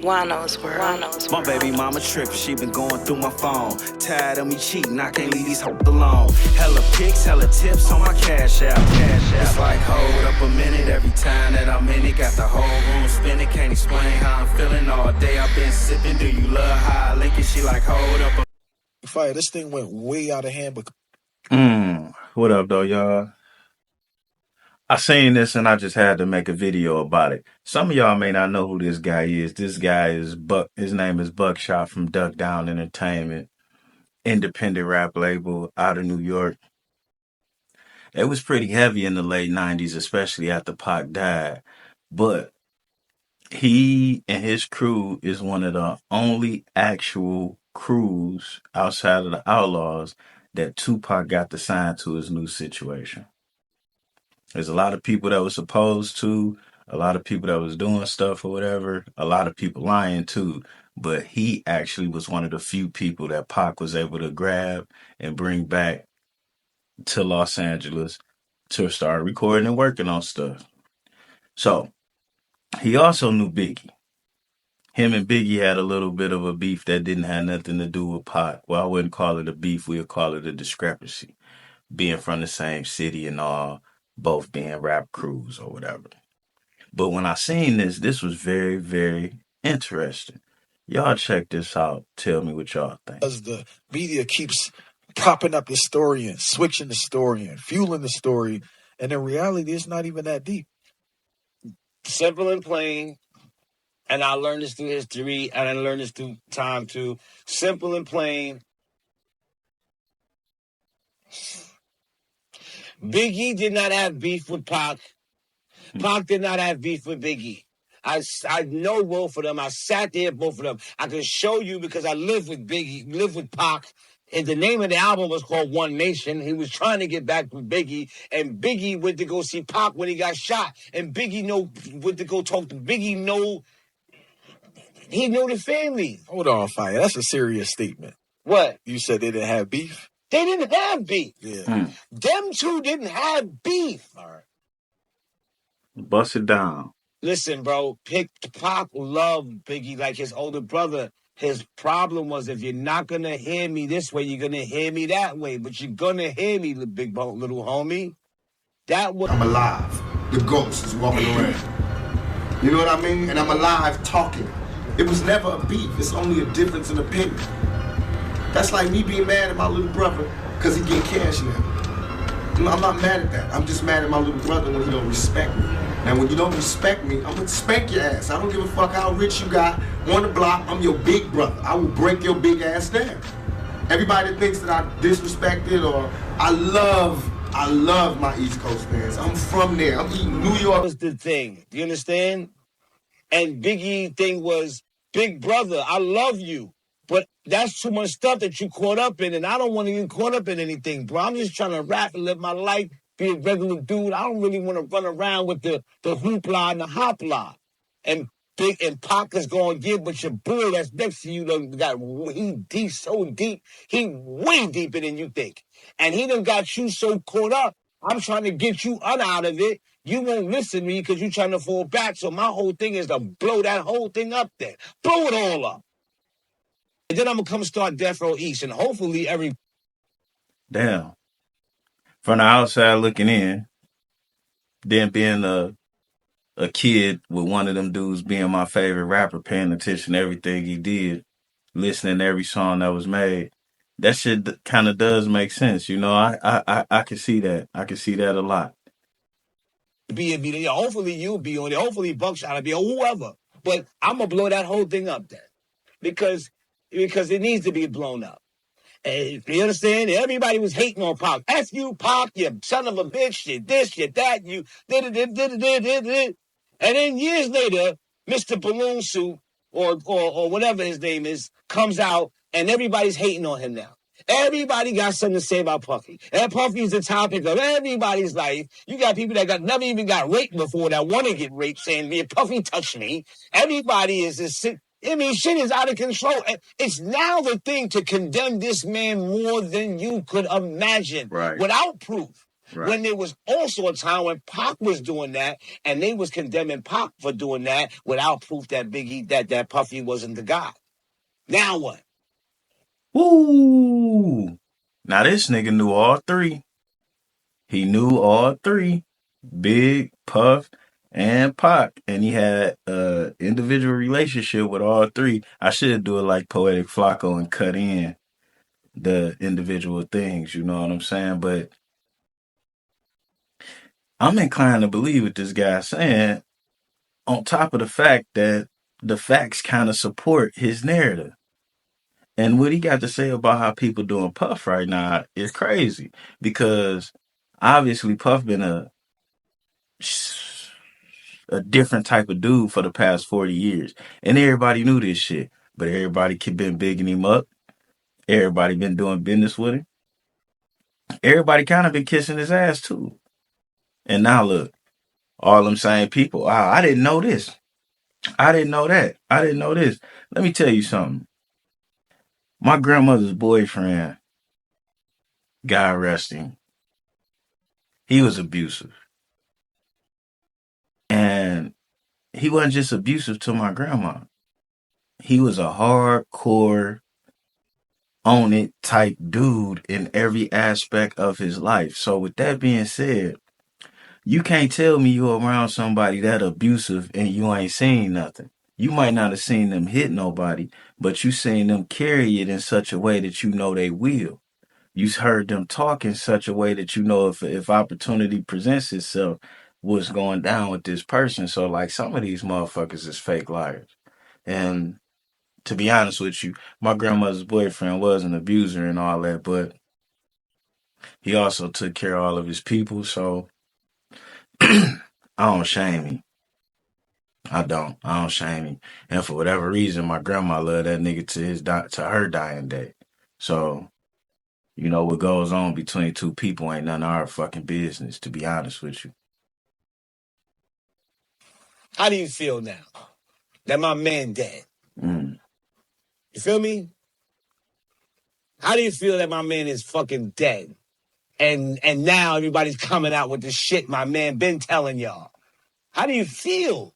Juan-o's world. My baby mama trippin', she been going through my phone. Tired of me cheating, I can't leave these hoes alone. Hella pics, hella tips on my cash app. It's like, hold up a minute every time that I'm in it. Got the whole room spinning, can't explain how I'm feeling all day. I've been sipping, do you love how I link it? She like, hold up a Fire, this thing went way out of hand, but What up, though, y'all? I seen this and I just had to make a video about it. Some of y'all may not know who this guy is. This guy is Buck. His name is Buckshot from Duck Down Entertainment, independent rap label out of New York. It was pretty heavy in the late 90s, especially after Pac died. But he and his crew is one of the only actual crews outside of the Outlaws that Tupac got to sign to his new situation. There's a lot of people that was supposed to, a lot of people that was doing stuff or whatever, a lot of people lying too. But he actually was one of the few people that Pac was able to grab and bring back to Los Angeles to start recording and working on stuff. So he also knew Biggie. Him and Biggie had a little bit of a beef that didn't have nothing to do with Pac. Well, I wouldn't call it a beef. We would call it a discrepancy. Being from the same city and all, both being rap crews or whatever. But when I seen this was very, very interesting. Y'all check this out. Tell me what y'all think. as the media keeps propping up the story and switching the story and fueling the story, and in reality, it's not even that deep. Simple and plain. And I learned this through history, and I learned this through time too. Simple and plain. Biggie did not have beef with Pac. Pac did not have beef with Biggie. I know both of them. I sat there with both of them. I can show you because I lived with Biggie, lived with Pac. And the name of the album was called One Nation. He was trying to get back with Biggie. And Biggie went to go see Pac when he got shot. And Biggie went to go talk to Biggie. He knew the family. Hold on, Fire. That's a serious statement. What? You said they didn't have beef? They didn't have beef. Yeah. Them two didn't have beef. All right. Bust it down. Listen, bro, Pac loved Biggie like his older brother. His problem was, if you're not going to hear me this way, you're going to hear me that way. But you're going to hear me, little homie. I'm alive. The ghost is walking around. You know what I mean? And I'm alive talking. It was never a beef. It's only a difference in opinion. That's like me being mad at my little brother because he getting cash now. I'm not mad at that. I'm just mad at my little brother when he don't respect me. And when you don't respect me, I'm gonna spank your ass. I don't give a fuck how rich you got on the block. I'm your big brother. I will break your big ass down. Everybody that thinks that I disrespected or I love my East Coast fans. I'm from there. I'm eating New York. That was the thing. Do you understand? And Biggie thing was, big brother, I love you. But that's too much stuff that you caught up in, and I don't want to get caught up in anything, bro. I'm just trying to rap and live my life, be a regular dude. I don't really want to run around with the hoopla and the hopla. And Pac is going to give, but your boy that's next to you, he deep, so deep. He way deeper than you think. And he done got you so caught up. I'm trying to get you out of it. You won't listen to me because you're trying to fall back. So my whole thing is to blow that whole thing up there. Blow it all up. And then I'm going to come start Death Row East. And hopefully Damn. From the outside looking in, then being a kid with one of them dudes being my favorite rapper, paying attention to everything he did, listening to every song that was made, that shit kind of does make sense. You know, I can see that. I can see that a lot. hopefully you'll be on it. Hopefully Buckshot will be or whoever. But I'm going to blow that whole thing up then. Because it needs to be blown up. And you understand? Everybody was hating on Pac. F you, Pac, you son of a bitch, you this, you that, you did. And then years later, Mr. Balloon Suit, or whatever his name is, comes out, and everybody's hating on him now. Everybody got something to say about Puffy. And Puffy's the topic of everybody's life. You got people that never even got raped before that want to get raped, saying, "Man, Puffy touched me." Everybody is just shit is out of control. It's now the thing to condemn this man more than you could imagine. Right. Without proof. Right. When there was also a time when Pac was doing that, and they was condemning Pac for doing that without proof that that Puffy wasn't the guy. Now what? Woo! Now this nigga knew all three. He knew all three. Big, Puff, and Pac. And he had a individual relationship with all three. I should do it like Poetic Flacco and cut in the individual things, you know what I'm saying? But I'm inclined to believe what this guy's saying, on top of the fact that the facts kind of support his narrative. And what he got to say about how people doing Puff right now is crazy, because obviously Puff been a different type of dude for the past 40 years. And everybody knew this shit, but everybody been bigging him up. Everybody been doing business with him. Everybody kind of been kissing his ass too. And now look, all them same people. Wow, I didn't know this. I didn't know that. I didn't know this. Let me tell you something. My grandmother's boyfriend, God rest him, he was abusive. And he wasn't just abusive to my grandma. He was a hardcore, own it type dude in every aspect of his life. So with that being said, you can't tell me you're around somebody that abusive and you ain't seen nothing. You might not have seen them hit nobody, but you seen them carry it in such a way that you know they will. You heard them talk in such a way that you know if opportunity presents itself, what's going down with this person. So like some of these motherfuckers is fake liars. And to be honest with you, my grandmother's boyfriend was an abuser and all that, but he also took care of all of his people. So I don't shame him. I don't shame him. And for whatever reason, my grandma loved that nigga to her dying day. So, you know, what goes on between two people ain't none of our fucking business, to be honest with you. How do you feel now that my man dead? Mm. You feel me? How do you feel that my man is fucking dead? And now everybody's coming out with the shit my man been telling y'all. How do you feel?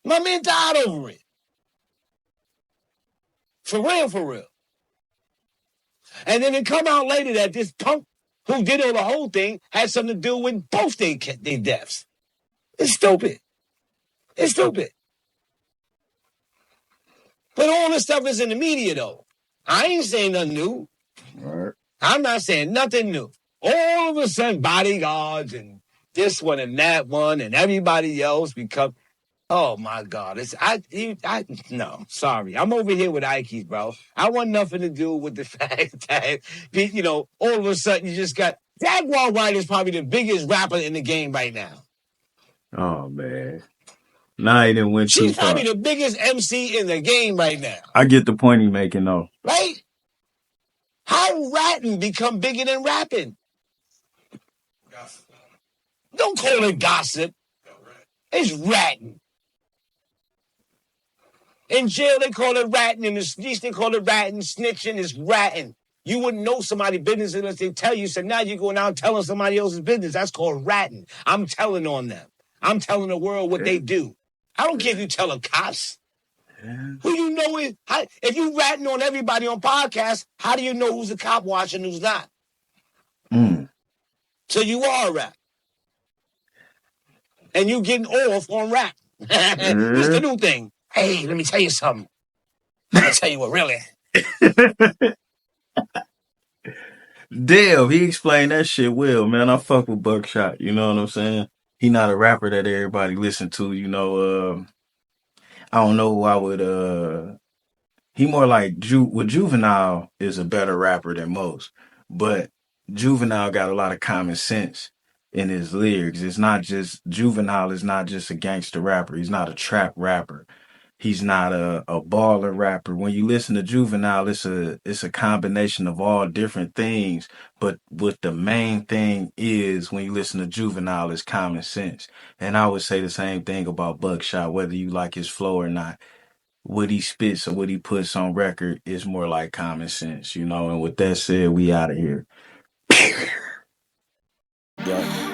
My man died over it. For real, for real. And then it come out later that this punk who did all the whole thing had something to do with both their deaths. It's stupid. It's stupid. But all this stuff is in the media, though. I ain't saying nothing new. Right. I'm not saying nothing new. All of a sudden, bodyguards and this one and that one and everybody else become... Oh, my God. No, sorry. I'm over here with Ike's, bro. I want nothing to do with the fact that, you know, all of a sudden you just got... Jaguar Wright is probably the biggest rapper in the game right now. Oh, man. Nah, he didn't went too She's far. probably the biggest MC in the game right now. I get the point he's making, though. Right? How ratting become bigger than rapping? Gossip. Don't call it gossip. It's ratting. In jail, they call it ratting. In the streets, they call it ratting. Snitching is ratting. You wouldn't know somebody's business unless they tell you. So now you're going out telling somebody else's business. That's called ratting. I'm telling on them. I'm telling the world what they do. I don't care if you tell the cops. Yeah. Who you know is... If you ratting on everybody on podcasts, how do you know who's a cop watching and who's not? Mm. So you are a rap. And you getting off on rap. It's the new thing. Hey, let me tell you something. Let me tell you what really... Damn, he explained that shit well, man. I fuck with Buckshot, you know what I'm saying? He not a rapper that everybody listen to, you know. I don't know who I would, he more like, Juvenile is a better rapper than most, but Juvenile got a lot of common sense in his lyrics. Juvenile is not just a gangster rapper. He's not a trap rapper. He's not a baller rapper. When you listen to Juvenile, it's a combination of all different things. But what the main thing is when you listen to Juvenile is common sense. And I would say the same thing about Buckshot, whether you like his flow or not. What he spits or what he puts on record is more like common sense, you know. And with that said, we out of here. Yeah.